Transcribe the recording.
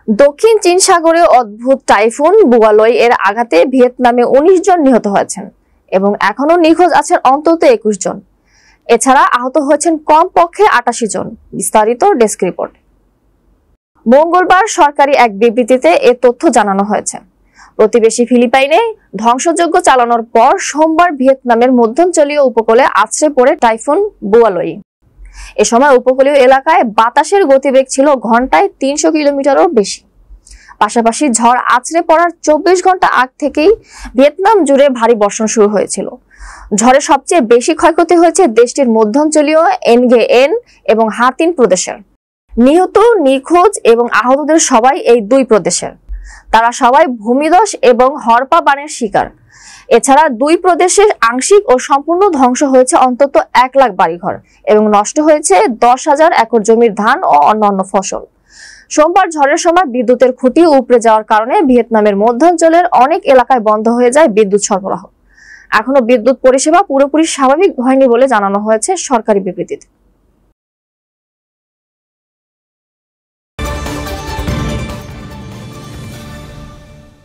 দক্ষিণ চীন সাগরে অদ্ভুত টাইফুন বুয়ালই এর আঘাতে ভিয়েতনামে ১৯ জন নিহত হয়েছেন এবং এখনো নিখোঁজ আছেন অন্তত ২১ জন। এছাড়া আহত হয়েছেন কমপক্ষে ৮৮ জন। বিস্তারিত ডেস্ক রিপোর্ট। মঙ্গলবার সরকারি এক বিবৃতিতে এ তথ্য জানানো হয়েছে। প্রতিবেশী ফিলিপাইনে ধ্বংসযজ্ঞ চালানোর পর সোমবার ভিয়েতনামের মধ্যাঞ্চলীয় উপকূলে আছড়ে পড়ে টাইফুন বুয়ালই। এ সময় উপকূলীয় এলাকায় বাতাসের গতিবেগ ছিল ঘন্টায় ৩০০ কিলোমিটারও বেশি। পাশাপাশি ঝড় আছড়ে পড়ার ২৪ ঘন্টা আগ থেকেই ভিয়েতনাম জুড়ে ভারী বর্ষণ শুরু হয়েছিল। ঝড়ে সবচেয়ে বেশি ক্ষয়ক্ষতি হয়েছে দেশটির মধ্যাঞ্চলীয় এনগেএন এবং হাতিন প্রদেশের। নিহত, নিখোঁজ এবং আহতদের সবাই এই দুই প্রদেশের। তারা সবাই ভূমিধস এবং হরপা বানের শিকার। এছাড়া দুই প্রদেশের আংশিক ও সম্পূর্ণ ধ্বংস হয়েছে অন্তত ১ লাখ বাড়িঘর এবং নষ্ট হয়েছে ১০,০০০ একর জমির ধান ও অন্যান্য ফসল। সোমবার ঝড়ের সময় বিদ্যুতের খুঁটি উপড়ে যাওয়ার কারণে ভিয়েতনামের মধ্যাঞ্চলের অনেক এলাকায় বন্ধ হয়ে যায় বিদ্যুৎ সরবরাহ। এখনো বিদ্যুৎ পরিষেবা পুরোপুরি স্বাভাবিক হয়নি বলে জানানো হয়েছে সরকারি বিবৃতিতে।